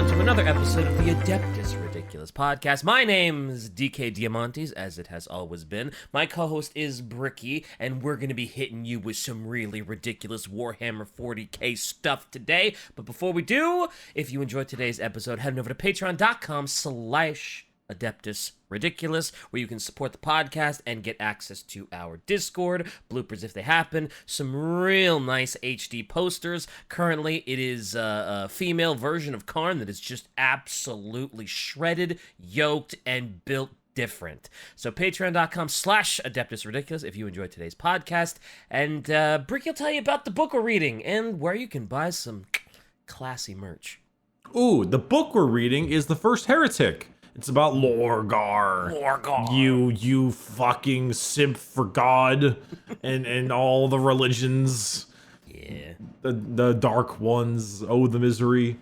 everyone, to another episode of the Adeptus Ridiculous podcast. My name is DK Diamantes, as it has always been. My co-host is Bricky, and we're going to be hitting you with some really ridiculous Warhammer 40k stuff today. But before we do, if you enjoyed today's episode, head over to patreon.com/Adeptus Ridiculous, where you can support the podcast and get access to our Discord, bloopers if they happen, some real nice HD posters. Currently, it is a female version of Karn that is just absolutely shredded, yoked, and built different. So patreon.com/Adeptus Ridiculous if you enjoyed today's podcast. And Brick will tell you about the book we're reading and where you can buy some classy merch. Ooh, the book we're reading is The First Heretic. It's about Lorgar. You fucking simp for God and all the religions. Yeah. The dark ones. Oh, the misery.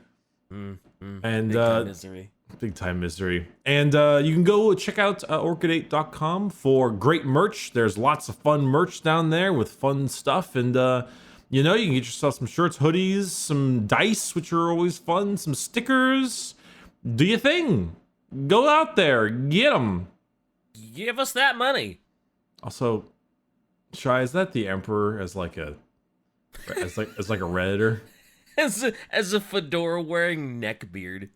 And Big time misery. Big time misery. And you can go check out orchid8.com for great merch. There's lots of fun merch down there with fun stuff. And you know, you can get yourself some shirts, hoodies, some dice, which are always fun, some stickers. Do your thing. Go out there, get them. Give us that money. Also, Shai, is that the Emperor as like a Redditor? as a fedora wearing neckbeard.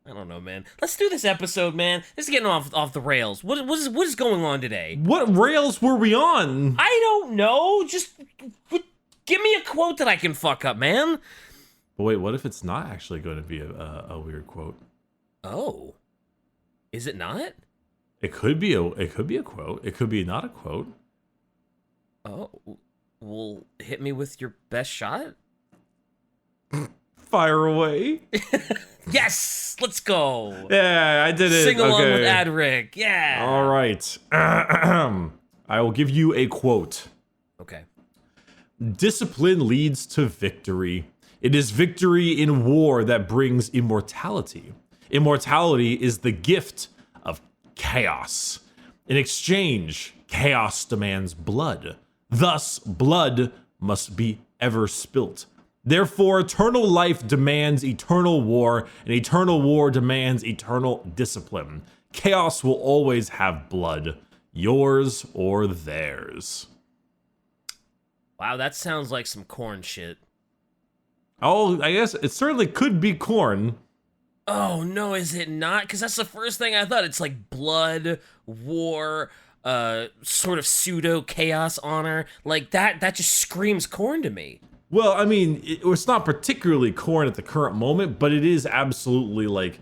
I don't know, man. Let's do this episode, man. This is getting off the rails. What is going on today? What rails were we on? I don't know. Just give me a quote that I can fuck up, man. But wait, what if it's not actually going to be a weird quote? Oh. Is it not? It could be a quote. It could be not a quote. Oh, well, hit me with your best shot. Fire away. Yes, let's go. Yeah, I did it. Sing along with Adric. Yeah. All right. I will give you a quote. Okay. Discipline leads to victory. It is victory in war that brings immortality. Immortality is the gift of chaos. In exchange, chaos demands blood. Thus, blood must be ever spilt. Therefore, eternal life demands eternal war, and eternal war demands eternal discipline. Chaos will always have blood, yours or theirs. Wow, that sounds like some corn shit. Oh, I guess it certainly could be corn. Oh, no, is it not? Because that's the first thing I thought. It's like blood, war, sort of pseudo-chaos honor. Like, that just screams corn to me. Well, I mean, it's not particularly corn at the current moment, but it is absolutely like,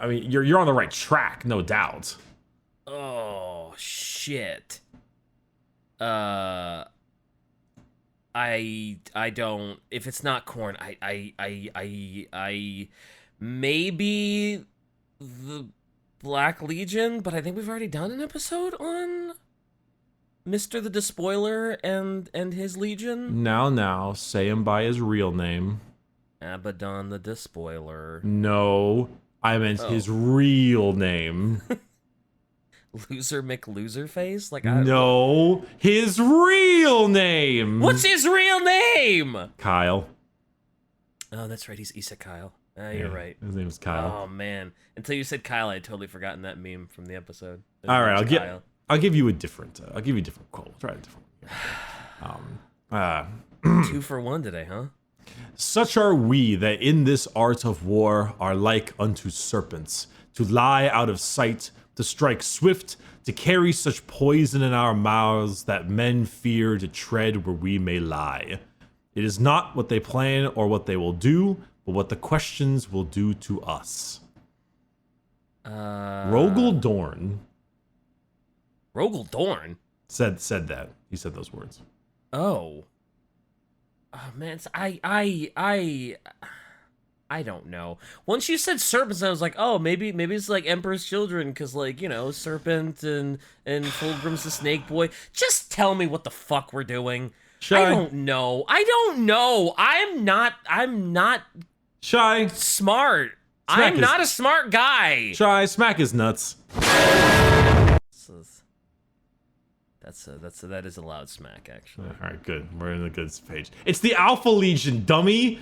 I mean, you're on the right track, no doubt. Oh, shit. I don't, if it's not corn, I maybe the Black Legion, but I think we've already done an episode on Mr. the Despoiler and his Legion. Now, say him by his real name. Abaddon the Despoiler. No, I meant his real name. Loser McLoserface? Like, No, his real name. What's his real name? Kyle. Oh, that's right. He's Issa Kyle. You're right. His name is Kyle. Oh man! Until you said Kyle, I had totally forgotten that meme from the episode. All right, I'll give you a different. I'll give you a different quote. We'll try a different one. 2 for 1 today, huh? Such are we that in this art of war are like unto serpents, to lie out of sight, to strike swift, to carry such poison in our mouths that men fear to tread where we may lie. It is not what they plan or what they will do, but what the questions will do to us. Rogel Dorn. Rogel Dorn said that. He said those words. Oh man, I don't know. Once you said serpents, I was like, oh, maybe it's like Emperor's Children, because, like, you know, Serpent and Fulgrim's the Snake Boy. Just tell me what the fuck we're doing. I don't know. I'm not Shy. Smart. I'm not a smart guy. Shy, smack his nuts. That is a loud smack, actually. All right, good. We're in a good page. It's the Alpha Legion, dummy.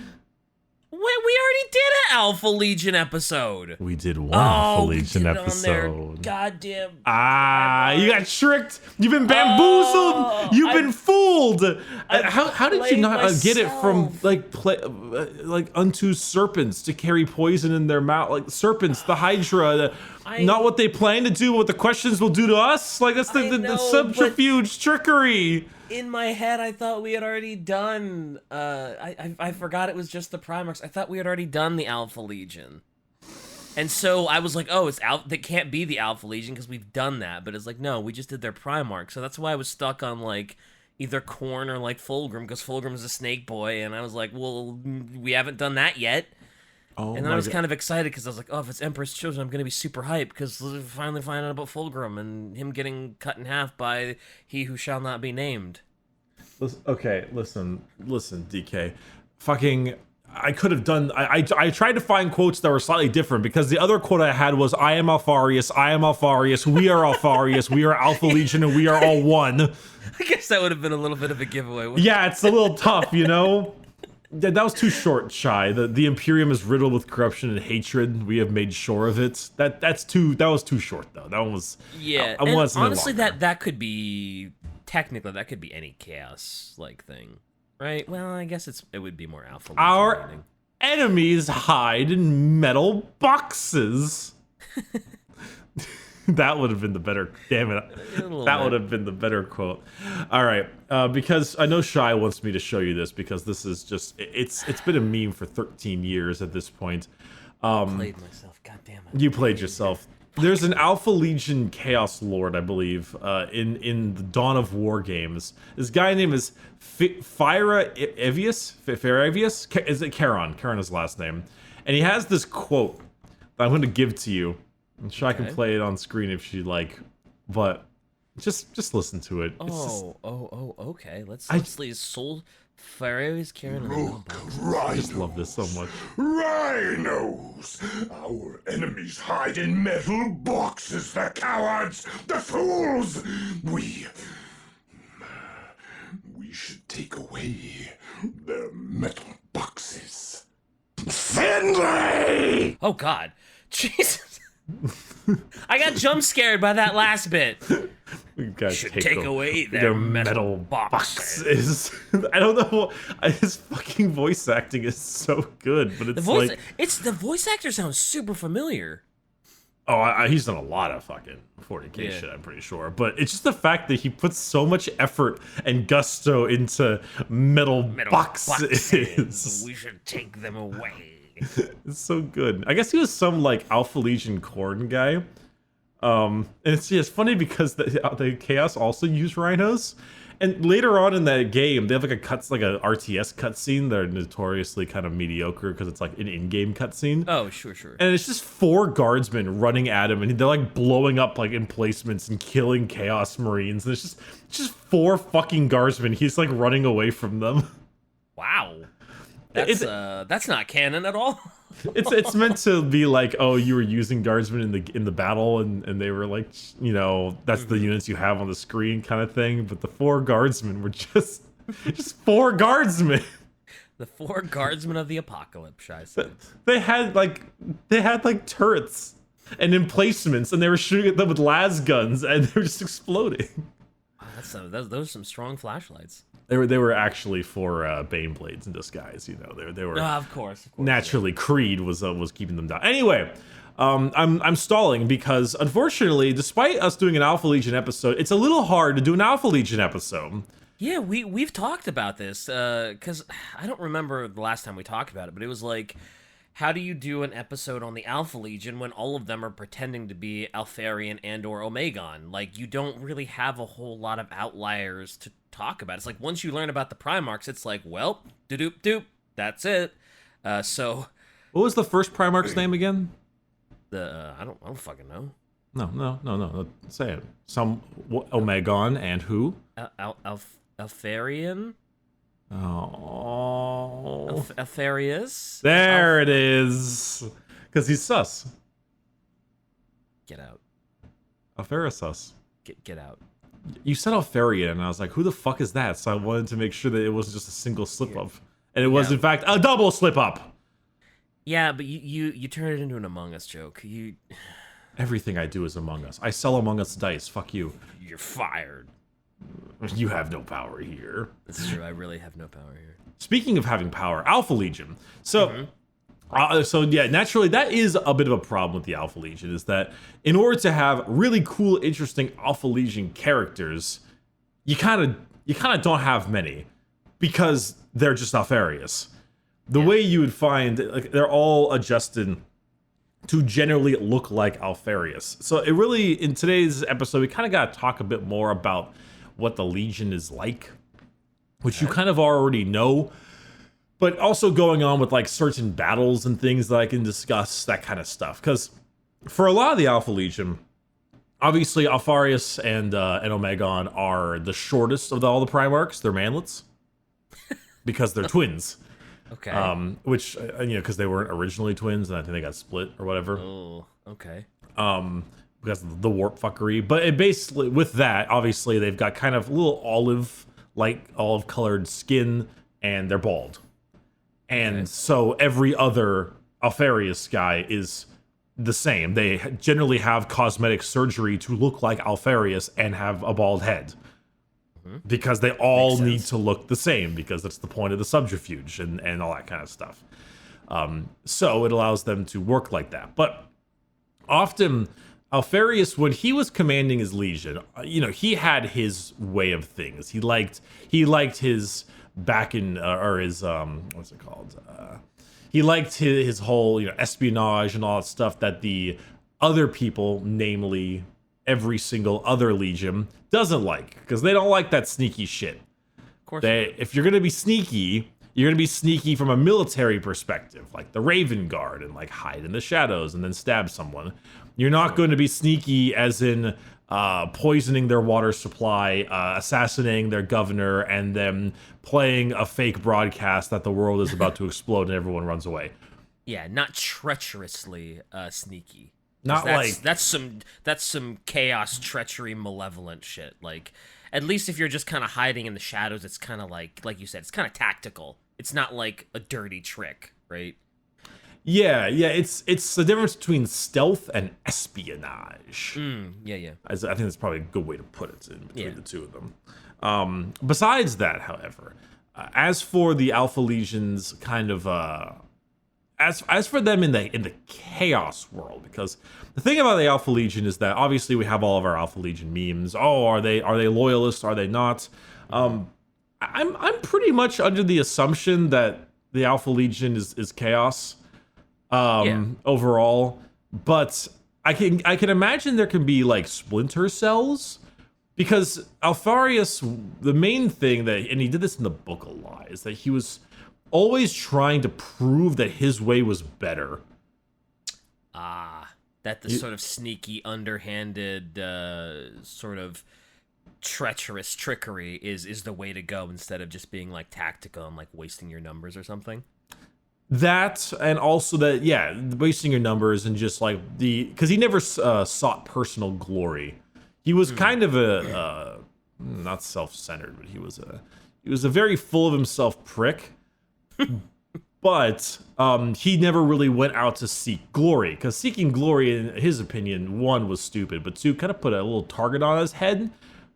Wait, we already did an Alpha Legion episode. We did one Alpha Legion episode. Goddamn. You got tricked. You've been bamboozled. You've been fooled. How did you not get it from like unto serpents to carry poison in their mouth? Like serpents, the HYDRA, not what they plan to do, what the questions will do to us. Like that's the subterfuge, trickery. In my head, I thought we had already done. I forgot it was just the Primarchs. I thought we had already done the Alpha Legion, and so I was like, "Oh, it's out. That can't be the Alpha Legion because we've done that." But it's like, no, we just did their Primarch. So that's why I was stuck on like either Khorne or like Fulgrim because Fulgrim's a Snake Boy, and I was like, "Well, we haven't done that yet." Oh, and then I was kind of excited because I was like, "Oh, if it's Emperor's Children, I'm gonna be super hyped because we're finally finding out about Fulgrim and him getting cut in half by he who shall not be named." Okay, listen, DK. Fucking, I could have done. I tried to find quotes that were slightly different because the other quote I had was, "I am Alfarius. I am Alfarius. We are Alfarius. We are Alpha Legion, and we are all one." I guess that would have been a little bit of a giveaway. Yeah, it's a little tough, you know. That was too short, Shy. The Imperium is riddled with corruption and hatred. We have made sure of it. That was too short, though. That one was. Yeah, I wanted something honestly, longer. that could be technically that could be any chaos like thing, right? Well, I guess it would be more Alpha. Our enemies hide in metal boxes. That would have been the better. Damn it! That would have been the better quote. All right, because I know Shy wants me to show you this because this is just it's been a meme for 13 years at this point. Played myself. God damn it! You played yourself. There's an Alpha Legion Chaos Lord, I believe, in the Dawn of War games. This guy name is Firavius? Is it Charon? Charon is his last name. And he has this quote that I'm going to give to you. I'm sure I can play it on screen if she'd like, but just listen to it. Okay. Let's see. Soul Firavius Charon. I just love this so much. Rhinos! Our enemies hide in metal boxes, the cowards, the fools! We should take away their metal boxes. Finlay! Oh God. Jesus. I got jump scared by that last bit. We should take away their metal boxes. I don't know. His fucking voice acting is so good, but it's the voice actor sounds super familiar. Oh, he's done a lot of fucking 40K shit, I'm pretty sure. But it's just the fact that he puts so much effort and gusto into metal boxes. We should take them away. It's so good. I guess he was some like Alpha Legion Khorne guy. And it's funny because the Chaos also use rhinos. And later on in that game, they have like a RTS cutscene that are notoriously kind of mediocre because it's like an in-game cutscene. Oh, sure. And it's just 4 guardsmen running at him, and they're like blowing up like emplacements and killing Chaos Marines. And it's just 4 fucking guardsmen. He's like running away from them. Wow. That's not canon at all. It's meant to be like, oh, you were using guardsmen in the battle, and they were like, you know, that's the units you have on the screen kind of thing. But the 4 guardsmen were just 4 guardsmen. The 4 guardsmen of the apocalypse, I said. They had like turrets and emplacements, and they were shooting at them with las guns, and they were just exploding. Wow, those are some strong flashlights. They were actually 4 Bane blades in disguise. You know, they were. Of course. Naturally, Creed was keeping them down. Anyway, I'm stalling because unfortunately, despite us doing an Alpha Legion episode, it's a little hard to do an Alpha Legion episode. Yeah, we've talked about this because I don't remember the last time we talked about it, but it was like, how do you do an episode on the Alpha Legion when all of them are pretending to be Alfarian and or Omegon? Like, you don't really have a whole lot of outliers to talk about. It's like, once you learn about the Primarchs, it's like, well, doop, that's it. So... What was the first Primarch's name again? I don't fucking know. No. Say it. Some Omegon and who? Alfarian? Oh. Alfarius? There it is. Because he's sus. Get out. Alfarius sus. Get out. You said Alfarian, and I was like, who the fuck is that? So I wanted to make sure that it wasn't just a single slip-up. And it was, in fact, a double slip-up. Yeah, but you turn it into an Among Us joke. Everything I do is Among Us. I sell Among Us dice. Fuck you. You're fired. You have no power here. That's true. I really have no power here. Speaking of having power, Alpha Legion. So, yeah, naturally, that is a bit of a problem with the Alpha Legion, is that in order to have really cool, interesting Alpha Legion characters, you kind of don't have many, because they're just Alpharius. The way you would find, like, they're all adjusted to generally look like Alpharius. So it really, in today's episode, we kind of got to talk a bit more about what the Legion is like, which you kind of already know, but also going on with like certain battles and things that I can discuss, that kind of stuff. Because for a lot of the Alpha Legion, obviously Alpharius and Omegon are the shortest of all the Primarchs. They're manlets because they're twins. Okay. Which, because they weren't originally twins, and I think they got split or whatever. Oh, okay. Because of the warp fuckery. But it basically, with that, obviously, they've got kind of a little olive-colored skin, and they're bald. And so every other Alpharius guy is the same. They generally have cosmetic surgery to look like Alpharius and have a bald head. Because they all need to look the same, because that's the point of the subterfuge and all that kind of stuff. So it allows them to work like that. But often, Alpharius, when he was commanding his legion, he had his way of things. He liked his back in, or his, what's it called? He liked his whole, espionage and all that stuff that the other people, namely every single other legion, doesn't like, because they don't like that sneaky shit. Of course. If you're gonna be sneaky, you're gonna be sneaky from a military perspective, like the Raven Guard, and like hide in the shadows and then stab someone. You're not going to be sneaky as in poisoning their water supply, assassinating their governor, and then playing a fake broadcast that the world is about to explode and everyone runs away. Yeah, not treacherously sneaky. Not that's some chaos, treachery, malevolent shit. Like, at least if you're just kind of hiding in the shadows, it's kind of like you said, it's kind of tactical. It's not like a dirty trick, right? Yeah, it's the difference between stealth and espionage. Yeah. I think that's probably a good way to put it in between the two of them. Besides that, however, as for the Alpha Legions, kind of as for them in the chaos world, because the thing about the Alpha Legion is that obviously we have all of our Alpha Legion memes. Oh, are they loyalists? Are they not? I'm pretty much under the assumption that the Alpha Legion is chaos overall, but I can imagine there can be like splinter cells, because Alpharius, the main thing and he did this in the book a lot, is that he was always trying to prove that his way was better. That the sort of sneaky, underhanded, sort of treacherous trickery is the way to go, instead of just being like tactical and like wasting your numbers or something. That, and also that, wasting your numbers and just like because he never sought personal glory. He was kind of a not self-centered, but he was a very full of himself prick. But he never really went out to seek glory, because seeking glory, in his opinion, one, was stupid, but two, kind of put a little target on his head,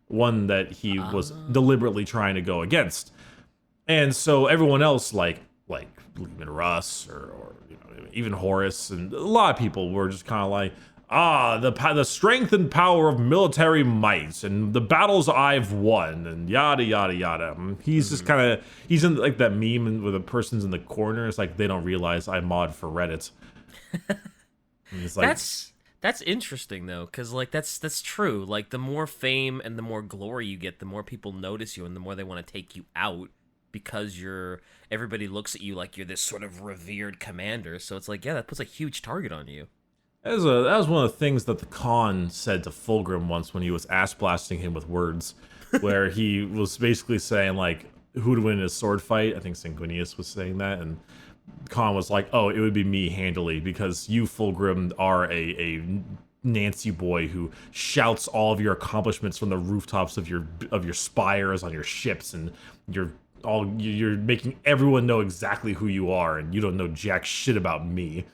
one that he was deliberately trying to go against. And so everyone else, like Lehman Russ or even Horus, and a lot of people were just kind of like, the strength and power of military might and the battles I've won and yada yada yada. He's just kind of, he's in like that meme where the person's in the corner. It's like they don't realize I mod for Reddit. It's like, that's interesting though, because like that's true. Like, the more fame and the more glory you get, the more people notice you and the more they want to take you out, because everybody looks at you like you're this sort of revered commander. So it's like, yeah, that puts a huge target on you. That was one of the things that the Khan said to Fulcrum once when he was ass blasting him with words, where he was basically saying like, who'd win a sword fight? I think Sanguinius was saying that, and Khan was like, oh, it would be me handily, because you, Fulcrum, are a Nancy boy who shouts all of your accomplishments from the rooftops of your spires on your ships, and you're you're making everyone know exactly who you are, and you don't know jack shit about me.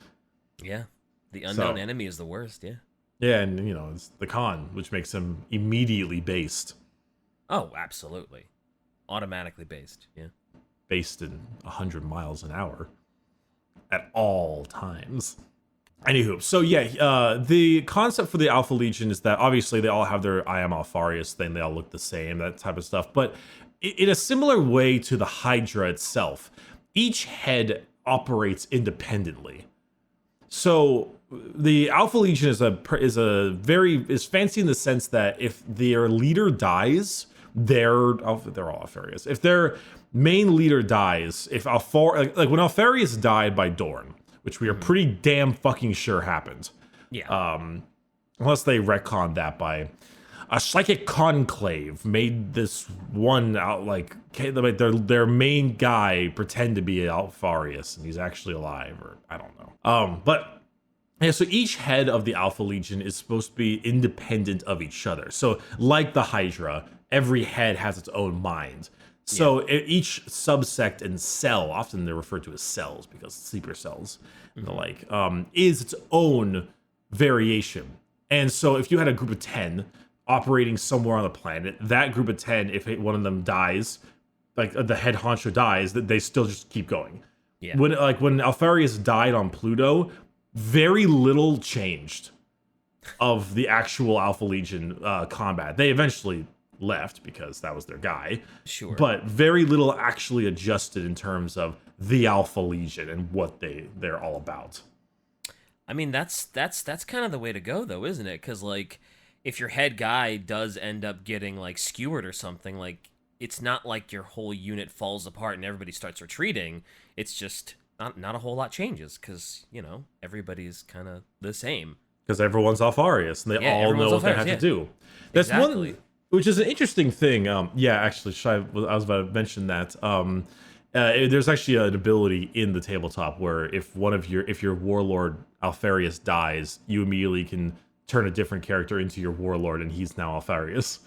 Yeah. The unknown enemy is the worst, yeah. Yeah, and it's the con, which makes him immediately based. Oh, absolutely. Automatically based, yeah. Based in 100 miles an hour at all times. Anywho, so yeah, the concept for the Alpha Legion is that obviously they all have their I am Alfarius thing, they all look the same, that type of stuff. But in a similar way to the HYDRA itself, each head operates independently. So the Alpha Legion is fancy in the sense that if their leader dies, they're all Alfarius. If their main leader dies, if when Alfarius died by Dorn, which we are pretty damn fucking sure happened. Yeah. Unless they retconned that by a psychic conclave made this one out like their main guy pretend to be Alfarius and he's actually alive, or I don't know. But yeah, so each head of the Alpha Legion is supposed to be independent of each other. So like the HYDRA, every head has its own mind. So each subsect and cell, often they're referred to as cells because sleeper cells and the like, is its own variation. And so if you had a group of 10 operating somewhere on the planet, that group of 10, if one of them dies, like the head honcho dies, that they still just keep going. Yeah. When Alfarius died on Pluto, very little changed of the actual Alpha Legion combat. They eventually left because that was their guy. Sure. But very little actually adjusted in terms of the Alpha Legion and what they're all about. I mean, that's kind of the way to go, though, isn't it? Because, like, if your head guy does end up getting, like, skewered or something, like, it's not like your whole unit falls apart and everybody starts retreating. It's just not a whole lot changes because, everybody's kind of the same. Because everyone's Alfarius and they all know what they have to do. That's exactly. one, which is an interesting thing. Actually, I was about to mention that. There's actually an ability in the tabletop where if your warlord Alfarius dies, you immediately can turn a different character into your warlord, and he's now Alfarius.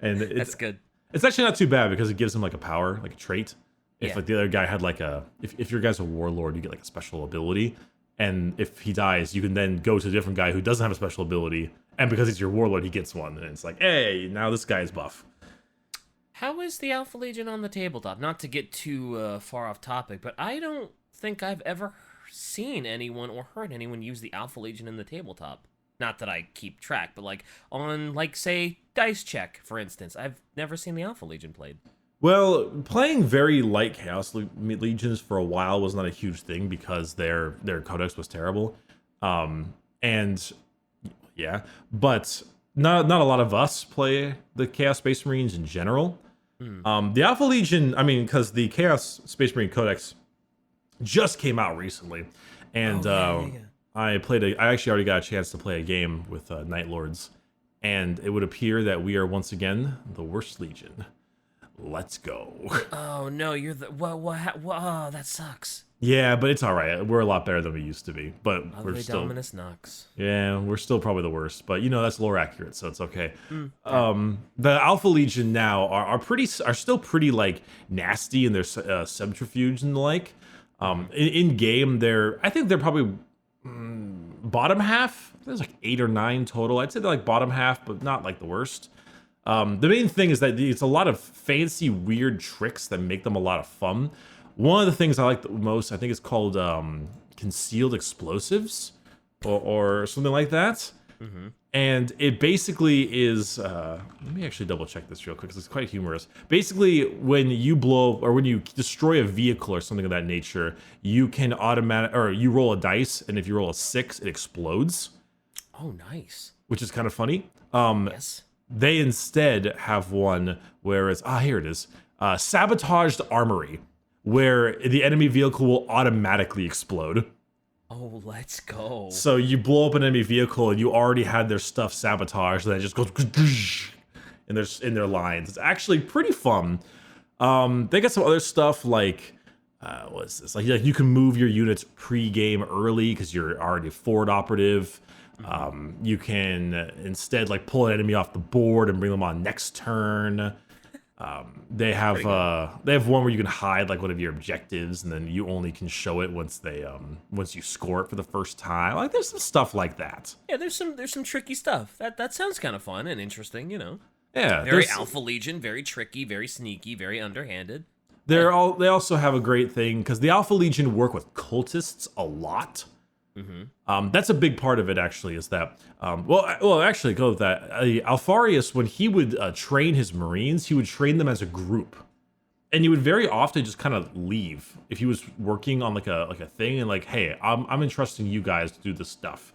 And that's good. It's actually not too bad because it gives him like a power, like a trait. If Yeah. like the other guy had like if your guy's a warlord, you get like a special ability, and if he dies, you can then go to a different guy who doesn't have a special ability, and because he's your warlord, he gets one, and it's like, hey, now this guy's buff. How is the Alpha Legion on the tabletop? Not to get too far off topic, but I don't think I've ever seen anyone or heard anyone use the Alpha Legion in the tabletop. Not that I keep track, but like on, like, say, Dice Check, for instance. I've never seen the Alpha Legion played. Well, playing very light Chaos Legions for a while was not a huge thing because their codex was terrible. And yeah, but not a lot of us play the Chaos Space Marines in general. The Alpha Legion, I mean, because the Chaos Space Marine Codex just came out recently, and I actually already got a chance to play a game with Night Lords, and it would appear that we are once again the worst Legion. Let's go. Oh no, you're the oh, that sucks. Yeah, but it's all right. We're a lot better than we used to be, but we're still Dominus Nox. Yeah, we're still probably the worst, but that's lore accurate, so it's okay. The Alpha Legion now are still pretty like nasty in their subterfuge and the like. In game, I think they're probably bottom half. There's like 8 or 9 total. I'd say they're like bottom half, but not like the worst. The main thing is that it's a lot of fancy, weird tricks that make them a lot of fun. One of the things I like the most, I think it's called concealed explosives or something like that. Mm-hmm. And it basically is, let me actually double check this real quick because it's quite humorous. Basically, when you blow or when you destroy a vehicle or something of that nature, you can you roll a dice, and if you roll a 6, it explodes. Oh, nice. Which is kind of funny. Yes. They instead have one where it's, here it is, sabotaged armory, where the enemy vehicle will automatically explode. Oh, let's go. So you blow up an enemy vehicle and you already had their stuff sabotaged, and then it just goes in their lines. It's actually pretty fun. They got some other stuff like, what is this? Like you can move your units pre-game early because you're already forward operative. You can instead like pull an enemy off the board and bring them on next turn. They have one where you can hide like one of your objectives, and then you only can show it once you score it for the first time. Like there's some stuff like that. Yeah, there's some tricky stuff. That sounds kind of fun and interesting, you know. Yeah, Very Alpha Legion, very tricky, very sneaky, very underhanded. They also have a great thing because the Alpha Legion work with cultists a lot. That's a big part of it, actually, is that, actually, go with that. Alfarius, when he would train his Marines, he would train them as a group. And he would very often just kind of leave if he was working on like a thing and like, hey, I'm entrusting you guys to do this stuff.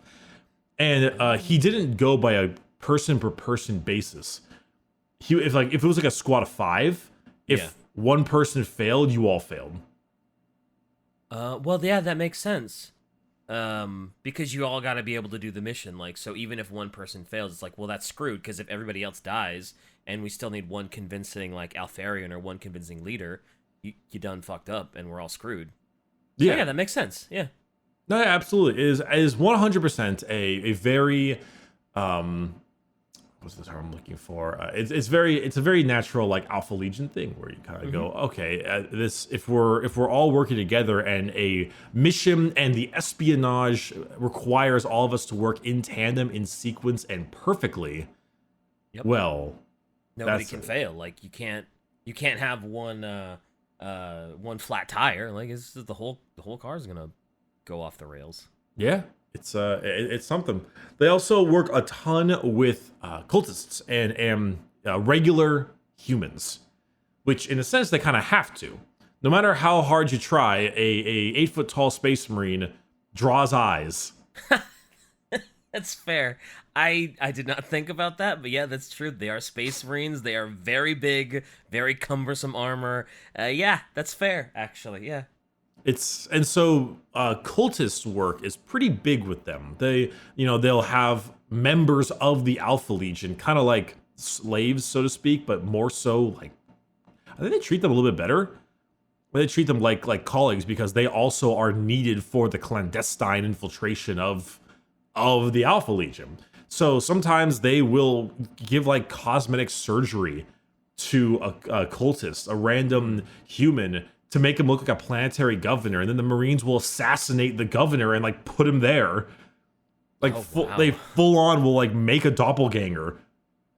And he didn't go by a person per person basis. If it was like a squad of 5, if one person failed, you all failed. Well, yeah, that makes sense. Because you all got to be able to do the mission. Like, so even if one person fails, it's like, well, that's screwed. Because if everybody else dies, and we still need one convincing like Alfarian or one convincing leader, you done fucked up, and we're all screwed. So, yeah, that makes sense. Yeah. No, yeah, absolutely. It is 100% a very what's the term I'm looking for? It's a very natural like Alpha Legion thing where you kind of go, okay, this if we're all working together and a mission and the espionage requires all of us to work in tandem, in sequence, and perfectly. Yep. Well, nobody can fail. Like you can't have one flat tire. Like it's the whole car is gonna go off the rails. Yeah. It's something. They also work a ton with cultists and regular humans, which in a sense they kind of have to. No matter how hard you try, a 8-foot tall space marine draws eyes. That's fair. I did not think about that, but yeah, that's true. They are space marines. They are very big, very cumbersome armor. Yeah, that's fair. Actually, yeah. Cultist work is pretty big with them. They'll have members of the Alpha Legion, kind of like slaves, so to speak, but more so like, I think they treat them a little bit better. They treat them like colleagues because they also are needed for the clandestine infiltration of the Alpha Legion. So sometimes they will give like cosmetic surgery to a cultist, a random human, to make him look like a planetary governor, and then the Marines will assassinate the governor and like put him there. Like they full on will like make a doppelganger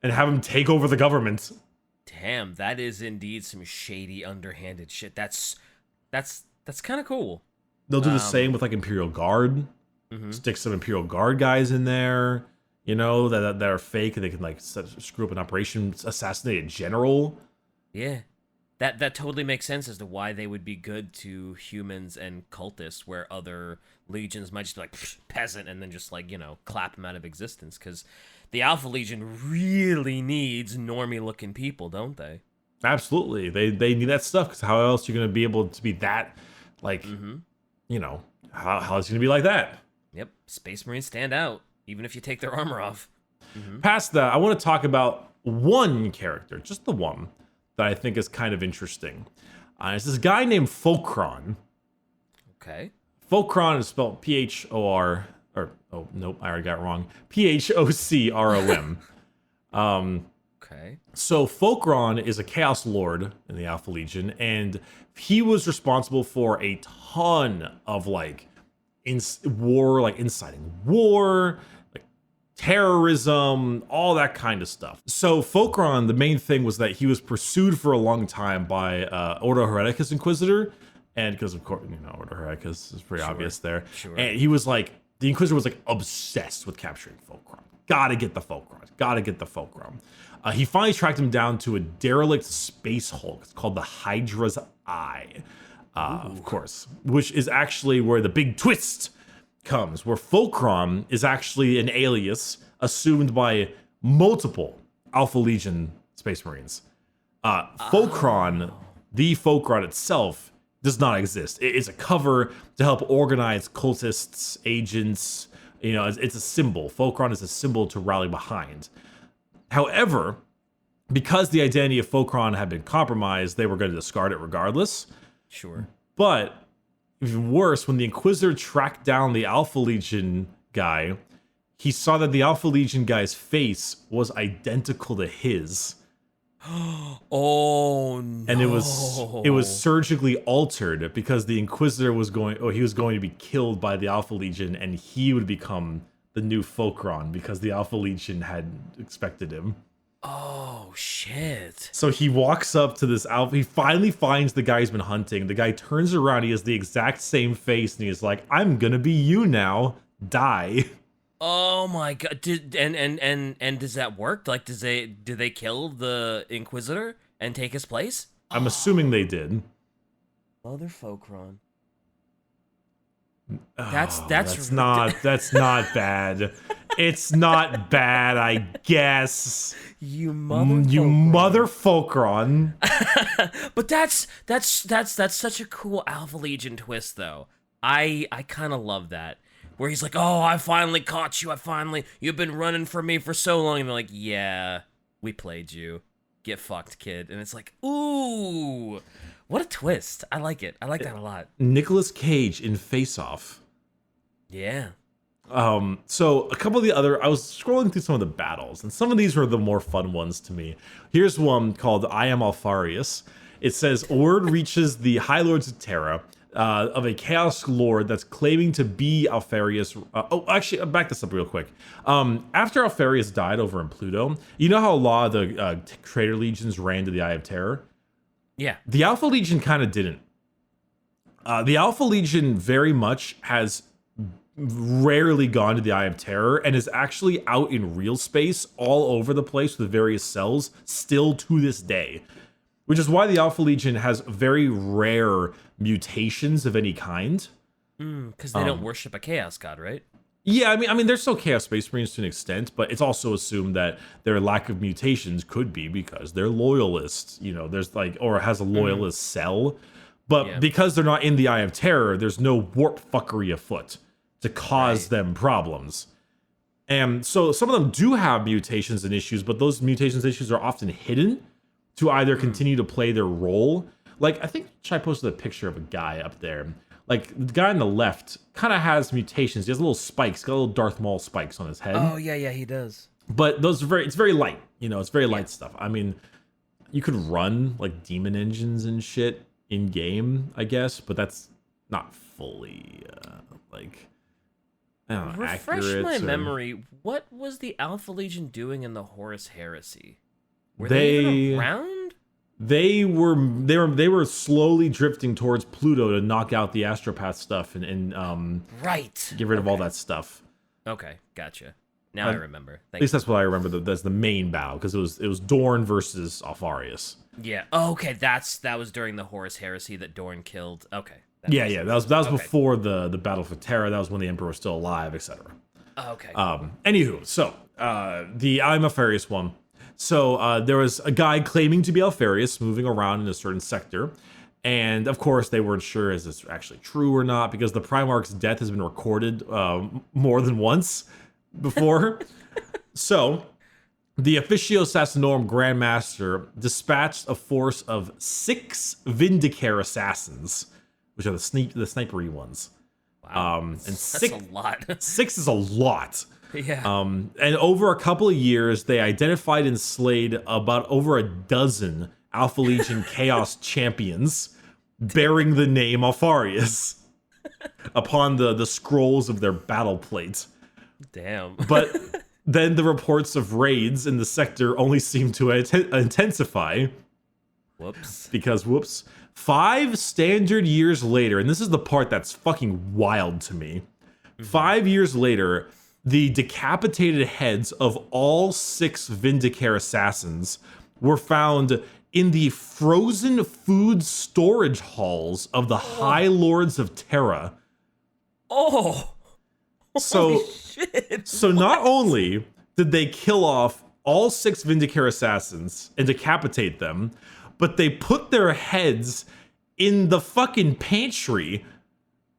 and have him take over the government. Damn, that is indeed some shady, underhanded shit. That's kind of cool. They'll do the same with like Imperial Guard. Stick some Imperial Guard guys in there, that are fake, and they can like screw up an operation, assassinate a general. Yeah. That totally makes sense as to why they would be good to humans and cultists, where other legions might just be like peasant and then just like clap them out of existence. Because the Alpha Legion really needs normie looking people, don't they? Absolutely, they need that stuff. Because how else are you going to be able to be that like how is it going to be like that? Yep, Space Marines stand out even if you take their armor off. Past that, I want to talk about one character, just the one, that I think is kind of interesting. It's this guy named Fulcron. Okay. Fulcron is spelled Phor, or oh nope, I already got it wrong. Phocrom. Okay. So Fulcron is a Chaos Lord in the Alpha Legion, and he was responsible for a ton of like inciting war, terrorism, all that kind of stuff. So Fulcron, the main thing was that he was pursued for a long time by Ordo Hereticus Inquisitor, and because of course, Ordo Hereticus is pretty obvious there. Sure. And he was like, the Inquisitor was like obsessed with capturing Fulcron. Gotta get the Fulcron. He finally tracked him down to a derelict space hulk. It's called the Hydra's Eye, of course, which is actually where the big twist comes, where Fulcron is actually an alias assumed by multiple Alpha Legion Space Marines. Fulcron, the Fulcron itself, does not exist. It is a cover to help organize cultists, agents. It's a symbol. Fulcron is a symbol to rally behind. However, because the identity of Fulcron had been compromised, they were going to discard it regardless. Sure. But even worse, when the Inquisitor tracked down the Alpha Legion guy, he saw that the Alpha Legion guy's face was identical to his. Oh no. And it was surgically altered because the Inquisitor was going to be killed by the Alpha Legion, and he would become the new Fulcron because the Alpha Legion had expected him. Oh shit. So he walks up to this Alpha. He finally finds the guy he's been hunting. The guy turns around. He has the exact same face, and he's like, "I'm gonna be you now. Die." Oh my god. And does that work? Like, did they kill the Inquisitor and take his place? I'm assuming they did. Mother Fulcron. That's not bad. It's not bad, I guess. You mother Fulcron. But that's such a cool Alpha Legion twist, though. I kind of love that. Where he's like, "Oh, I finally caught you. You've been running from me for so long." And they're like, "Yeah, we played you. Get fucked, kid." And it's like, ooh, what a twist. I like it. I like that a lot. Nicolas Cage in Face Off. Yeah. So a couple of the other, I was scrolling through some of the battles, and some of these were the more fun ones to me. Here's one called I Am Alfarius. It says, "A word reaches the High Lords of Terra, of a Chaos Lord that's claiming to be Alfarius." Actually, back this up real quick. After Alfarius died over in Pluto, you know how a lot of the Traitor Legions ran to the Eye of Terror? Yeah. The Alpha Legion kind of didn't. The Alpha Legion very much has rarely gone to the Eye of Terror and is actually out in real space all over the place with various cells still to this day. Which is why the Alpha Legion has very rare mutations of any kind. Because they don't worship a Chaos God, right? Yeah, I mean, they're still Chaos Space Marines to an extent, but it's also assumed that their lack of mutations could be because they're loyalists. You know, there's like, or has a loyalist cell. But because they're not in the Eye of Terror, there's no warp fuckery afoot to cause them problems. And so some of them do have mutations and issues, but those mutations and issues are often hidden to either continue to play their role. Like, I think I posted a picture of a guy up there. Like, the guy on the left kind of has mutations. He has little spikes, got little Darth Maul spikes on his head. Oh, yeah, he does. But those are it's very light. You know, it's very light stuff. I mean, you could run, like, demon engines and shit in-game, I guess, but that's not fully, I don't know, Refresh my memory. What was the Alpha Legion doing in the Horus Heresy? Were they even around? They were slowly drifting towards Pluto to knock out the Astropath stuff and get rid of all that stuff. Okay, gotcha. Now I remember. At least that's what I remember. That's the main battle because it was Dorn versus Alfarius. Yeah. Oh, okay. That was during the Horus Heresy that Dorn killed. Okay. That was before the battle for Terra. That was when the Emperor was still alive, etc. Okay. Anywho, so the I'm Alfarius one. So there was a guy claiming to be Alfarius moving around in a certain sector. And of course, they weren't sure is this actually true or not because the Primarch's death has been recorded more than once before. So the Officio Assassinorum Grandmaster dispatched a force of 6 Vindicare assassins, which are the snipery ones. Wow. And that's a lot. 6 is a lot. Yeah. And over a couple of years, they identified and slayed about over a dozen Alpha Legion Chaos champions bearing the name Alfarius upon the scrolls of their battle plate. Damn. But then the reports of raids in the sector only seem to intensify. Whoops. Because, 5 standard years later, and this is the part that's fucking wild to me. 5 years later, the decapitated heads of all 6 Vindicare assassins were found in the frozen food storage halls of the High Lords of Terra. Oh! So, holy shit. So not only did they kill off all 6 Vindicare assassins and decapitate them, but they put their heads in the fucking pantry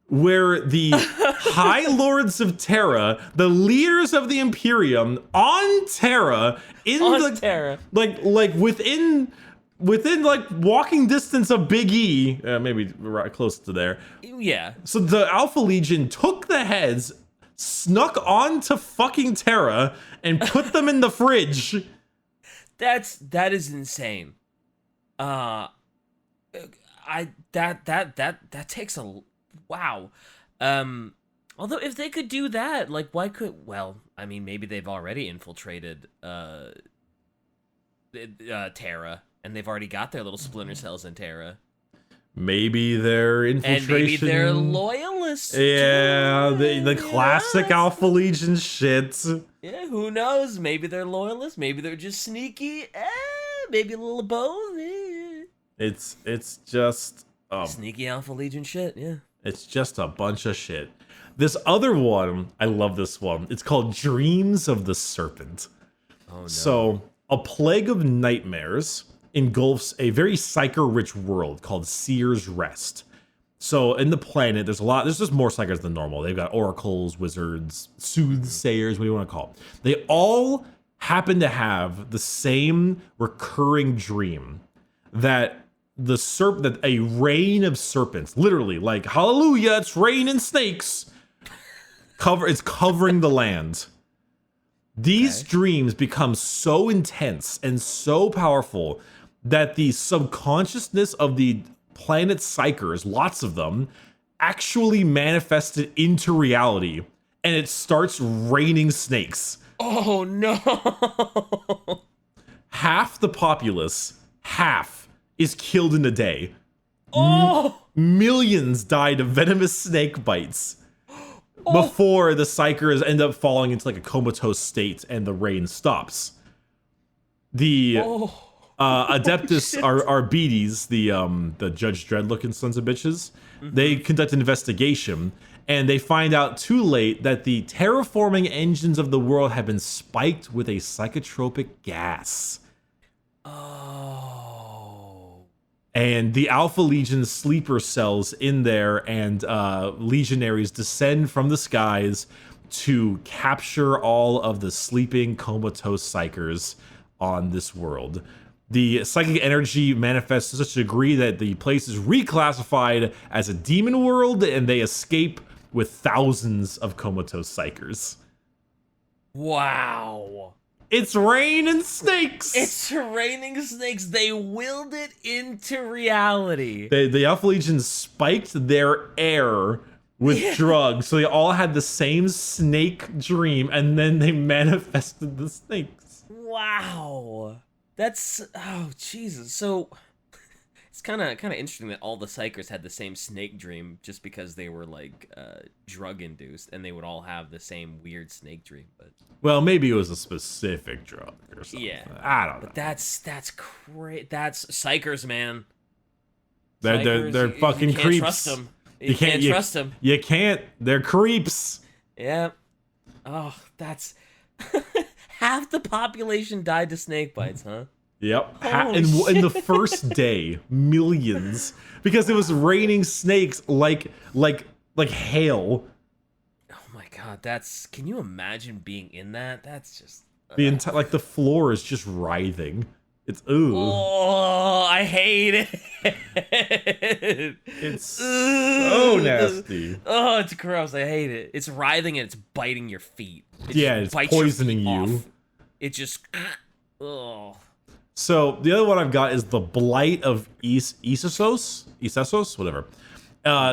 where the High Lords of Terra, the leaders of the Imperium on Terra, Terra, like within like walking distance of Big E, maybe right close to there. Yeah. So the Alpha Legion took the heads, snuck onto fucking Terra, and put them in the fridge. that is insane. That takes a wow. Although if they could do that, like why could I mean maybe they've already infiltrated Terra and they've already got their little splinter cells in Terra. Maybe they're infiltration. And maybe they're loyalists. Yeah, the classic Alpha Legion shit. Yeah, who knows? Maybe they're loyalists. Maybe they're just sneaky. Maybe a little of both. It's just sneaky Alpha Legion shit. Yeah. It's just a bunch of shit. This other one, I love this one. It's called Dreams of the Serpent. Oh no. So, a plague of nightmares engulfs a very psyker-rich world called Seer's Rest. So in the planet, there's just more psychers than normal. They've got oracles, wizards, soothsayers, what do you want to call it? They all happen to have the same recurring dream that that a rain of serpents, literally, like, hallelujah, it's raining snakes, it's covering the land. These dreams become so intense and so powerful that the subconsciousness of the planet psychers, lots of them, actually manifested into reality, and it starts raining snakes. Oh no! Half the populace, is killed in a day. Oh! Millions died of venomous snake bites before the psychers end up falling into like a comatose state and the rain stops. The Adeptus are beaties, the Judge Dredd looking sons of bitches. They conduct an investigation and they find out too late that the terraforming engines of the world have been spiked with a psychotropic gas. Oh. And the Alpha Legion sleeper cells in there and legionaries descend from the skies to capture all of the sleeping comatose psychers on this world. The psychic energy manifests to such a degree that the place is reclassified as a demon world, and they escape with thousands of comatose psychers. Wow. It's raining snakes! It's raining snakes. They willed it into reality. The Alpha Legion spiked their air with drugs, so they all had the same snake dream, and then they manifested the snakes. Wow. That's Jesus. So it's kind of interesting that all the psychers had the same snake dream just because they were like drug induced and they would all have the same weird snake dream. But well, maybe it was a specific drug or something. Yeah, I don't know. But that's great. That's psychers, man. They're fucking you can't creeps. Trust them. You can't trust them. You can't. They're creeps. Yeah. Oh, that's. Half the population died to snake bites, huh? Yep. In the first day, millions, because it was raining snakes like hail. Oh my god, that's. Can you imagine being in that? That's just. The entire the floor is just writhing. It's ooh. Oh, I hate it. It's so nasty. Oh, it's gross. I hate it. It's writhing and it's biting your feet. It's poisoning you. Off. It just. Oh. So the other one I've got is the Blight of Issos, whatever.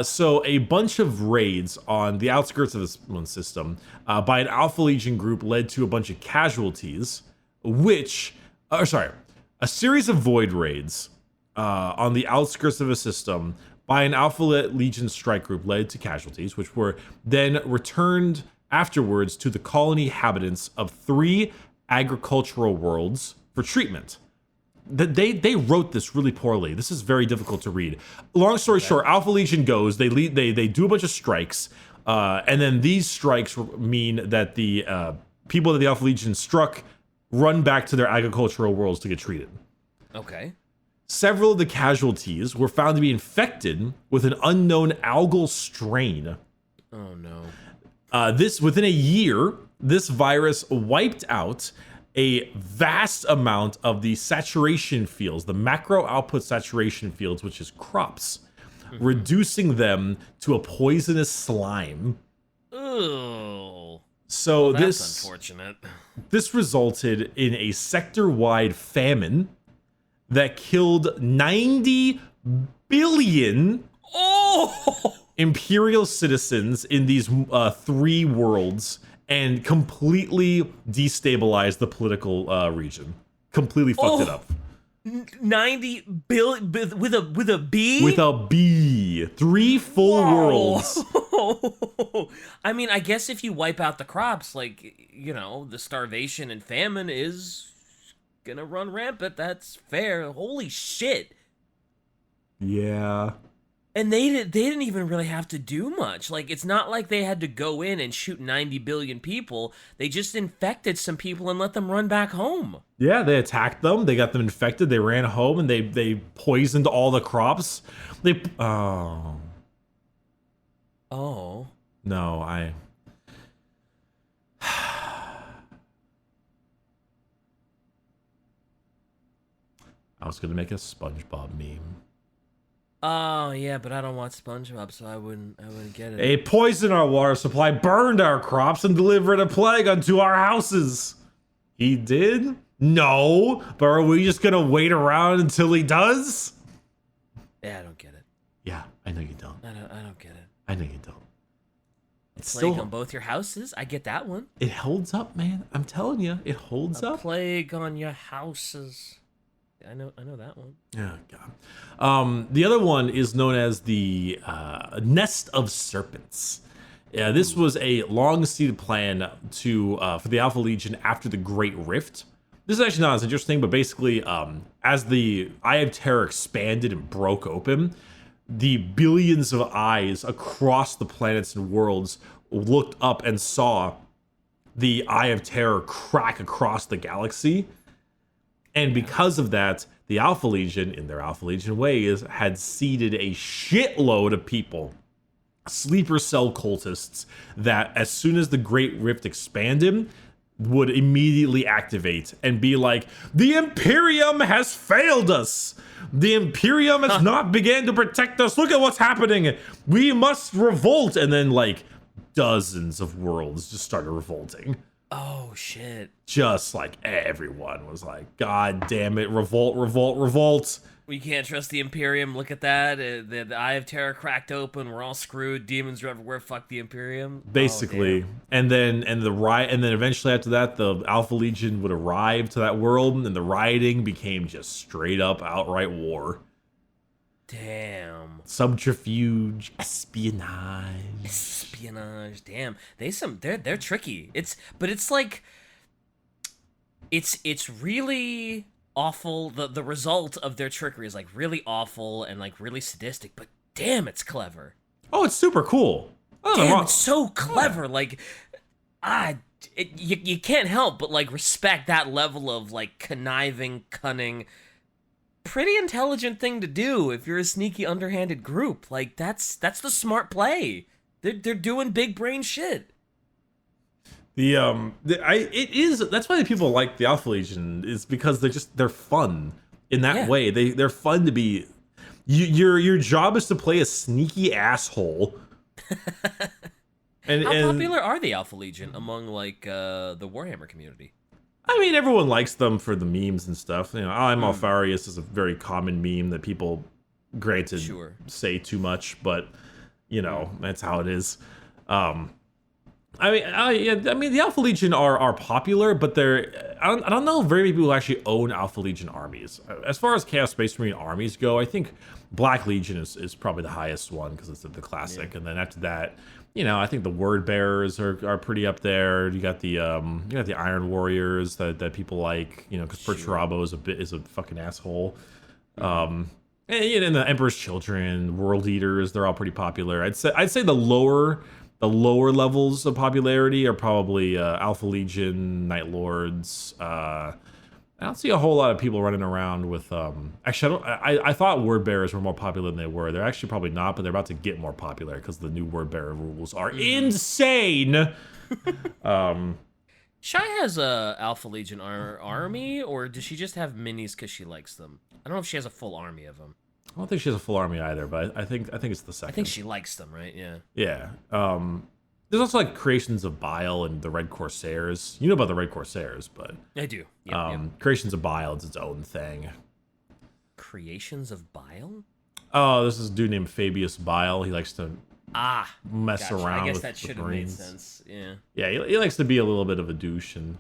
So a bunch of raids on the outskirts of this one system by an Alpha Legion group led to a bunch of casualties, a series of void raids on the outskirts of a system by an Alpha Legion strike group led to casualties, which were then returned afterwards to the colony inhabitants of 3 agricultural worlds for treatment. They wrote this really poorly. This is very difficult to read. Long story short, Alpha Legion goes, they do a bunch of strikes, and then these strikes mean that the people that the Alpha Legion struck run back to their agricultural worlds to get treated. Okay. Several of the casualties were found to be infected with an unknown algal strain. Oh no. Within a year, this virus wiped out a vast amount of the saturation fields, the macro output saturation fields, which is crops, reducing them to a poisonous slime. Ooh. So That's unfortunate. this resulted in a sector-wide famine that killed 90 billion imperial citizens in these 3 worlds and completely destabilized the political region. Completely fucked it up. 90 billion with a B? With a B. 3 full worlds. I mean, I guess if you wipe out the crops, like, you know, the starvation and famine is gonna run rampant. That's fair. Holy shit. Yeah. And they didn't even really have to do much. Like, it's not like they had to go in and shoot 90 billion people. They just infected some people and let them run back home. Yeah, they attacked them. They got them infected. They ran home and they poisoned all the crops. Oh. No, I was gonna make a SpongeBob meme. Oh, yeah, but I don't want SpongeBob, so I wouldn't get it. They poisoned our water supply, burned our crops, and delivered a plague unto our houses. He did? No, but are we just gonna wait around until he does? Yeah, I don't get it. Yeah, I know you don't. I don't get it. I know you don't. It's Plague still on both your houses? I get that one. It holds up, man. I'm telling you, it holds up. Plague on your houses. I know that one. Oh god. The other one is known as the Nest of Serpents. This was a long-seated plan to for the Alpha Legion after the Great Rift. This is actually not as interesting, but basically, as the Eye of Terror expanded and broke open, the billions of eyes across the planets and worlds looked up and saw the Eye of Terror crack across the galaxy. And because of that, the Alpha Legion, in their Alpha Legion ways, had seeded a shitload of people, sleeper cell cultists, that as soon as the Great Rift expanded, would immediately activate and be like, the Imperium has failed us. The Imperium has not began to protect us. Look at what's happening. We must revolt. And then like dozens of worlds just started revolting. Oh, shit. Just like everyone was like, God damn it, revolt, revolt, revolt. We can't trust the Imperium. Look at that. The Eye of Terror cracked open. We're all screwed. Demons are everywhere. Fuck the Imperium. Basically. And then eventually after that, the Alpha Legion would arrive to that world, and the rioting became just straight up outright war. Damn. Subterfuge, espionage. Damn. They're tricky. It's really awful. The result of their trickery is like really awful and like really sadistic, but damn, it's clever. Oh, it's super cool. Damn, it's so clever. Like, you can't help but like respect that level of like conniving, cunning. Pretty intelligent thing to do if you're a sneaky, underhanded group. Like that's the smart play. They're doing big brain shit. That's why people like the Alpha Legion, is because they're fun in that way. They're fun to be. Your job is to play a sneaky asshole. How popular are the Alpha Legion among like the Warhammer community? I mean, everyone likes them for the memes and stuff. You know, I'm Alfarius is a very common meme that people, granted, say too much, but you know that's how it is. I mean, the Alpha Legion are popular, but I don't know very many people who actually own Alpha Legion armies. As far as Chaos Space Marine armies go, I think Black Legion is probably the highest one because it's the classic, and then after that, you know, I think the Word Bearers are pretty up there. You got the Iron Warriors that people like, you know, because Perturabo is a fucking asshole. And the Emperor's Children, World Eaters, they're all pretty popular. I'd say the lower levels of popularity are probably Alpha Legion, Night Lords. I don't see a whole lot of people running around with. Actually, I thought Word Bearers were more popular than they were. They're actually probably not, but they're about to get more popular because the new Word Bearer rules are insane. Shy has a Alpha Legion army, or does she just have minis because she likes them? I don't know if she has a full army of them. I don't think she has a full army either, but I think it's the second. I think she likes them, right? Yeah. Yeah. There's also like Creations of Bile and the Red Corsairs. You know about the Red Corsairs, but I do. Yep. Creations of Bile is its own thing. Creations of Bile? Oh, this is a dude named Fabius Bile. He likes to mess gotcha. around. I guess with, that should have made sense. Yeah. Yeah, he likes to be a little bit of a douche and.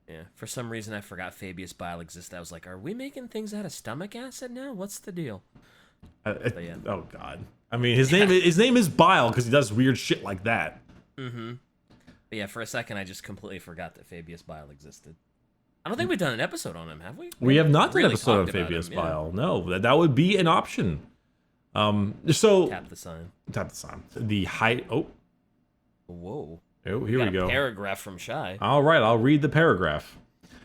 Yeah. For some reason, I forgot Fabius Bile existed. I was like, are we making things out of stomach acid now? What's the deal? Yeah. Oh God. I mean, his name is Bile because he does weird shit like that. Mm-hmm. But yeah, for a second, I just completely forgot that Fabius Bile existed. I don't think we've done an episode on him, have we? We have not done an really episode on talked about Fabius him, Bile. No, that would be an option. So Tap the sign. The height. Whoa. Oh, here we go. Paragraph from Shy. All right, I'll read the paragraph.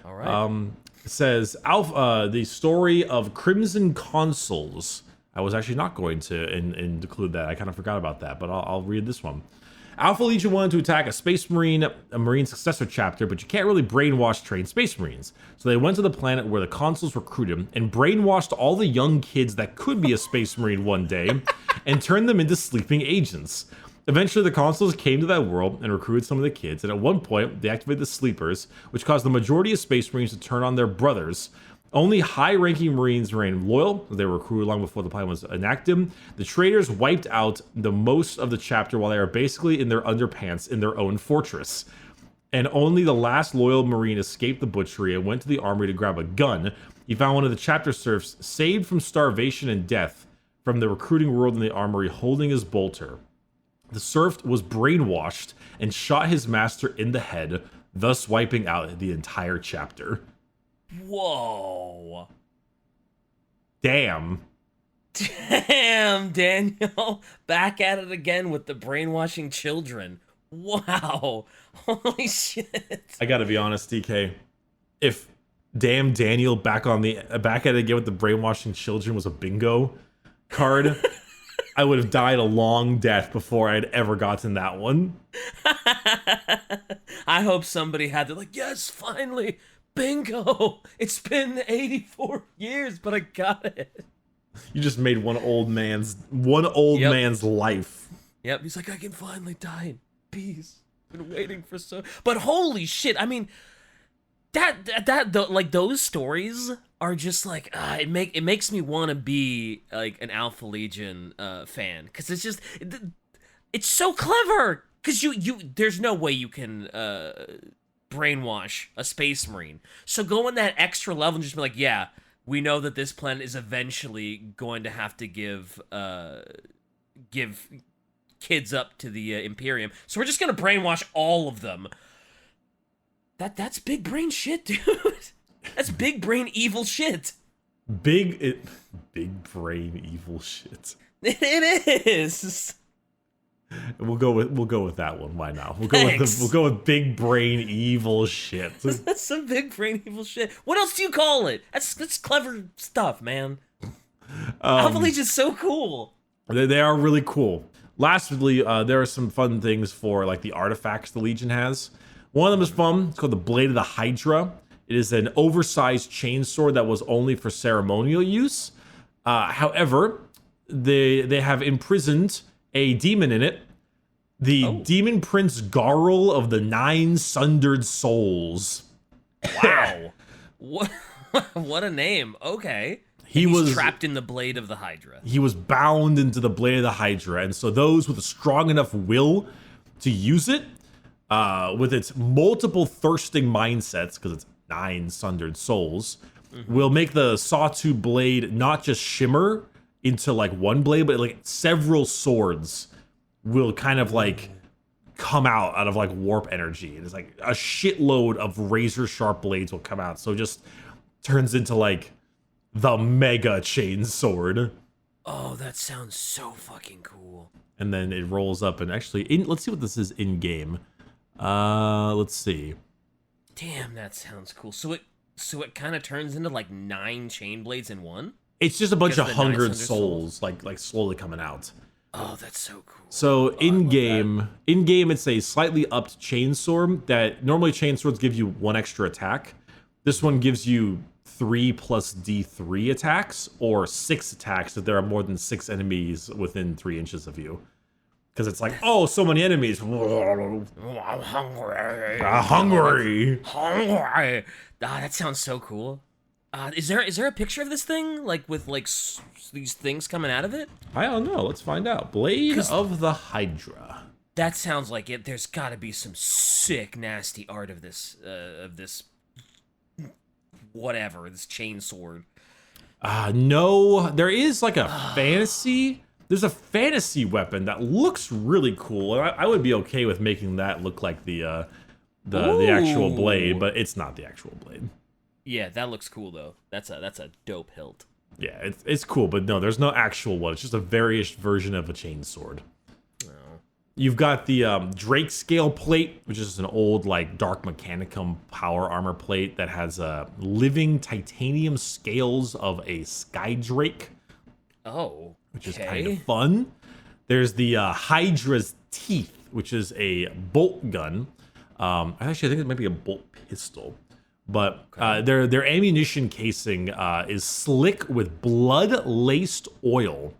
All right. It says the story of Crimson Consuls. I was actually not going to include that. I kind of forgot about that, but I'll read this one. Alpha Legion wanted to attack a Space Marine, a Marine successor chapter, but you can't really brainwash trained Space Marines. So they went to the planet where the Consuls recruited and brainwashed all the young kids that could be a Space Marine one day and turned them into sleeping agents. Eventually, the Consuls came to that world and recruited some of the kids, and at one point, they activated the Sleepers, which caused the majority of Space Marines to turn on their brothers. Only high-ranking Marines remained loyal. They were recruited long before the plan was enacted. The traitors wiped out the most of the chapter while they were basically in their underpants in their own fortress. And only the last loyal Marine escaped the butchery and went to the armory to grab a gun. He found one of the chapter serfs saved from starvation and death from the recruiting world in the armory holding his bolter. The serf was brainwashed and shot his master in the head, thus wiping out the entire chapter. Whoa. Damn, Daniel. Back at it again with the brainwashing children. Wow. Holy shit. I gotta be honest, DK. If damn Daniel back at it again with the brainwashing children was a bingo card, I would have died a long death before I'd ever gotten that one. I hope somebody had to yes, finally, bingo. It's been 84 years, but I got it. You just made one old man's life. Yep, he's like, I can finally die in peace. Been waiting for so. But holy shit! I mean, those stories are just it makes me want to be like an Alpha Legion fan because it's so clever because there's no way you can brainwash a Space Marine. So go in that extra level and just be like, yeah, we know that this planet is eventually going to have to give kids up to the Imperium. So we're just gonna brainwash all of them. That's big brain shit, dude. That's big brain evil shit. Big brain evil shit. It is. We'll go with that one. Why not? We'll go with big brain evil shit. That's some big brain evil shit. What else do you call it? That's clever stuff, man. Alpha Legion's so cool. They are really cool. Lastly, there are some fun things for like the artifacts the Legion has. One of them is fun. It's called the Blade of the HYDRA. It is an oversized chainsword that was only for ceremonial use. However, they have imprisoned a demon in it. The Demon Prince Garl of the Nine Sundered Souls. Wow. What a name. Okay. He was trapped in the Blade of the HYDRA. He was bound into the Blade of the HYDRA. And so those with a strong enough will to use it, with its multiple thirsting mindsets, because it's 9 sundered souls, will make the sawtooth blade not just shimmer into like one blade, but like several swords will kind of like come out of like warp energy. And it's like a shitload of razor sharp blades will come out. So it just turns into like the mega chain sword. Oh, that sounds so fucking cool. And then it rolls up and actually, let's see what this is in game. Let's see. Damn, that sounds cool. So it kind of turns into like 9 chain blades in one? It's just a bunch of hungered souls like slowly coming out. Oh, that's so cool. So in game it's a slightly upped chainsword that normally chainswords give you 1 extra attack. This one gives you 3 plus D3 attacks or 6 attacks if there are more than 6 enemies within 3 inches of you. because it's like, oh, so many enemies. I'm hungry. Hungry. Hungry. That sounds so cool. Is there a picture of this thing, like with like these things coming out of it? I don't know. Let's find out. Blade of the Hydra. That sounds like it. There's got to be some sick, nasty art of this whatever, this chainsword. No, there is like a fantasy. There's a fantasy weapon that looks really cool. I would be okay with making that look like the actual blade, but it's not the actual blade. Yeah, that looks cool though. That's a dope hilt. Yeah, it's cool, but no, there's no actual one. It's just a various version of a chainsword. You've got the Drake scale plate, which is an old like Dark Mechanicum power armor plate that has living titanium scales of a Sky Drake. Oh, which is kind of fun. There's the Hydra's teeth, which is a bolt gun. Actually, I think it might be a bolt pistol. But their ammunition casing is slick with blood-laced oil.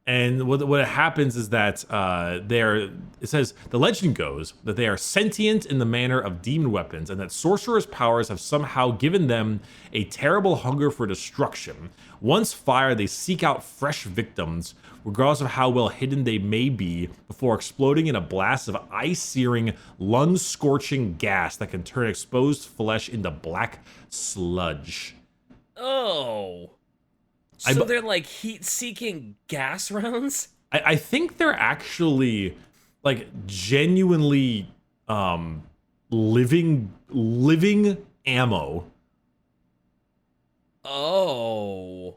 And what happens is that it says, the legend goes that they are sentient in the manner of demon weapons, and that sorcerer's powers have somehow given them a terrible hunger for destruction. Once fired, they seek out fresh victims, regardless of how well hidden they may be, before exploding in a blast of ice-searing, lung-scorching gas that can turn exposed flesh into black sludge. Oh. So they're like heat-seeking gas rounds? I think they're actually like genuinely living ammo. Oh.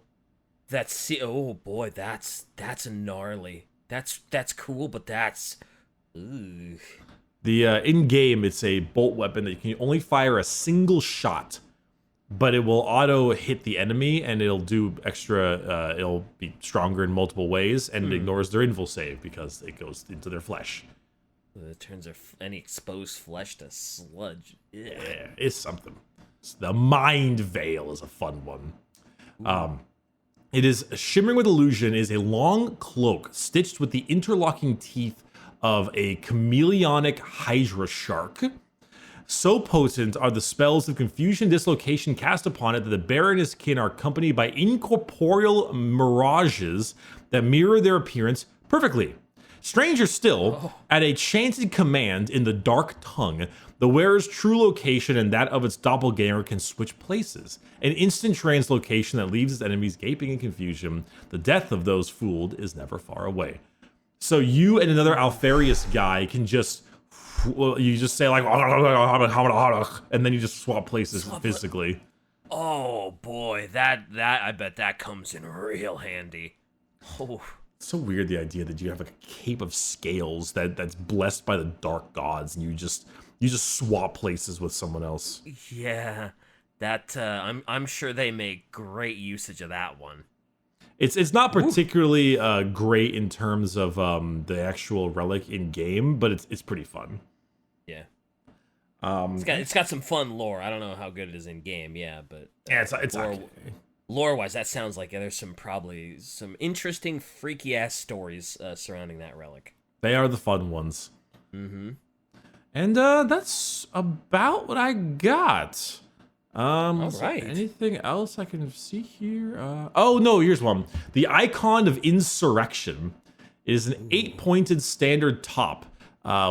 Oh boy, that's gnarly. That's cool, but that's ooh. The in-game, it's a bolt weapon that you can only fire a single shot, but it will auto hit the enemy, and it'll do extra. It'll be stronger in multiple ways, and it ignores their invul save because it goes into their flesh. It turns any exposed flesh to sludge. Yeah, it's something. The Mind Veil is a fun one. It is shimmering with illusion. Is a long cloak stitched with the interlocking teeth of a chameleonic hydra shark. So potent are the spells of confusion, dislocation cast upon it that the bearer and his kin are accompanied by incorporeal mirages that mirror their appearance perfectly. Stranger still, at a chanted command in the dark tongue, the wearer's true location and that of its doppelganger can switch places. An instant translocation that leaves its enemies gaping in confusion. The death of those fooled is never far away. So you and another Alfarius guy can just, you just say like, and then you just swap places physically. Oh boy, that I bet that comes in real handy. Oh. It's so weird, the idea that you have like a cape of scales that's blessed by the dark gods, and you just swap places with someone else. Yeah, that I'm sure they make great usage of that one. It's not particularly great in terms of the actual relic in game, but it's pretty fun. Yeah. It's got some fun lore. I don't know how good it is in game. Yeah, but yeah, it's lore-wise, that sounds like there's probably some interesting, freaky-ass stories surrounding that relic. They are the fun ones. Mm-hmm. And that's about what I got. All right. Anything else I can see here? Oh, no, here's one. The Icon of Insurrection is an 8-pointed standard top,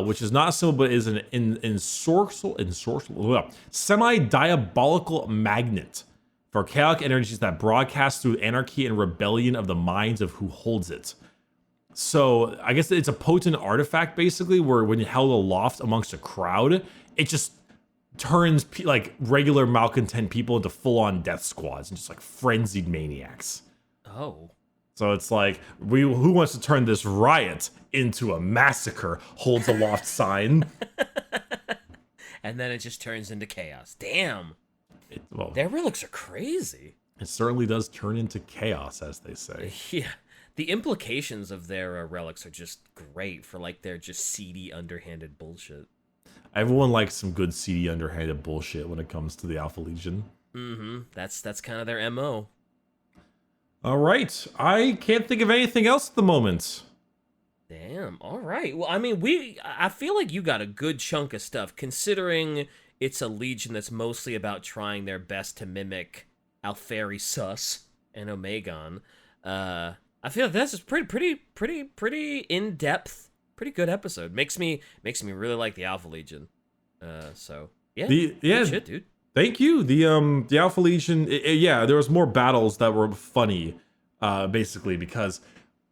which is not a symbol, but is an semi-diabolical magnet for chaotic energies that broadcast through anarchy and rebellion of the minds of who holds it. So I guess it's a potent artifact, basically, where when you held aloft amongst a crowd, it just turns like regular malcontent people into full-on death squads and just like frenzied maniacs. Oh. So it's like, who wants to turn this riot into a massacre? Holds aloft sign. And then it just turns into chaos. Damn. Their relics are crazy. It certainly does turn into chaos, as they say. Yeah. The implications of their relics are just great for like their just seedy, underhanded bullshit. Everyone likes some good seedy, underhanded bullshit when it comes to the Alpha Legion. Mm-hmm. That's kind of their MO. All right. I can't think of anything else at the moment. Damn. All right. Well, I mean, I feel like you got a good chunk of stuff, considering it's a legion that's mostly about trying their best to mimic Alferi Sus and Omegon. I feel like that's a pretty in depth, pretty good episode. Makes me really like the Alpha Legion. So yeah, good shit, dude. Thank you. The Alpha Legion, yeah, there was more battles that were funny, basically, because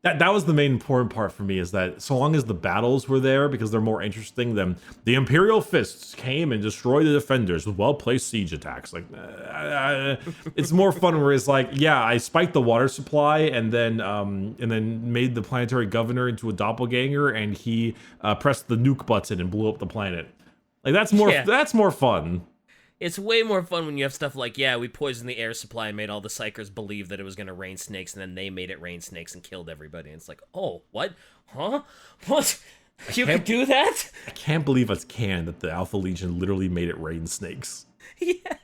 that was the main important part for me, is that so long as the battles were there, because they're more interesting than the Imperial Fists came and destroyed the defenders with well-placed siege attacks. Like, it's more fun where it's like, yeah, I spiked the water supply and then made the planetary governor into a doppelganger, and he pressed the nuke button and blew up the planet. Like, that's more fun. It's way more fun when you have stuff like, yeah, we poisoned the air supply and made all the psychers believe that it was going to rain snakes, and then they made it rain snakes and killed everybody. And it's like, oh, what? Huh? What? You could do that? I can't believe it's canon that the Alpha Legion literally made it rain snakes. Yeah,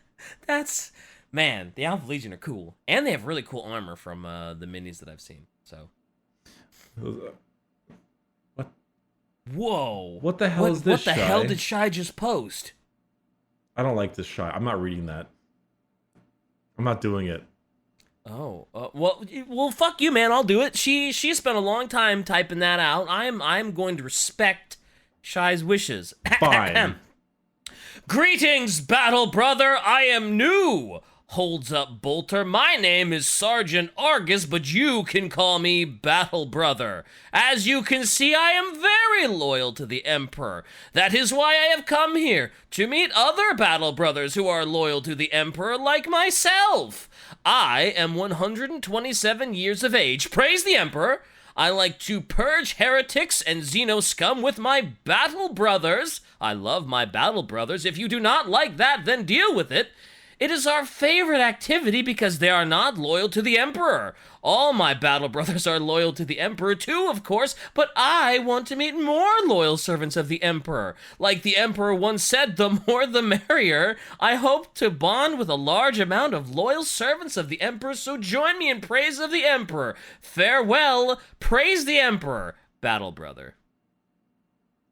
that's... Man, the Alpha Legion are cool. And they have really cool armor from the minis that I've seen, so... What? Whoa. What the hell is this, What the hell did Shy just post? I don't like this shot. I'm not reading that. I'm not doing it. Oh, well, fuck you, man. I'll do it. She spent a long time typing that out. I'm going to respect Shy's wishes. Fine. Greetings, battle brother. I am new. Holds up, Bolter. My name is Sergeant Argus, but you can call me Battle Brother. As you can see, I am very loyal to the Emperor. That is why I have come here, to meet other Battle Brothers who are loyal to the Emperor like myself. I am 127 years of age. Praise the Emperor. I like to purge heretics and Xeno scum with my Battle Brothers. I love my Battle Brothers. If you do not like that, then deal with it. It is our favorite activity because they are not loyal to the Emperor. All my battle brothers are loyal to the Emperor too, of course, but I want to meet more loyal servants of the Emperor. Like the Emperor once said, the more the merrier. I hope to bond with a large amount of loyal servants of the Emperor, so join me in praise of the Emperor. Farewell, praise the Emperor, Battle Brother.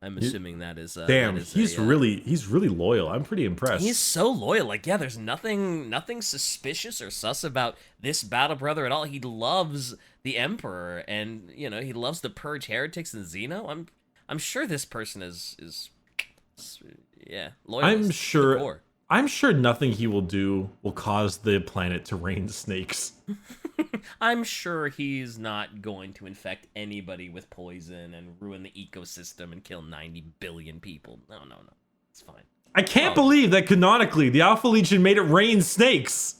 I'm assuming that is... Damn, he's really loyal. I'm pretty impressed. He's so loyal. Like, yeah, there's nothing suspicious or sus about this battle brother at all. He loves the Emperor, and, you know, he loves to purge heretics and Xeno. I'm sure this person is loyal. I'm sure nothing he will do will cause the planet to rain snakes. I'm sure he's not going to infect anybody with poison and ruin the ecosystem and kill 90 billion people. No. It's fine. I can't believe that canonically the Alpha Legion made it rain snakes.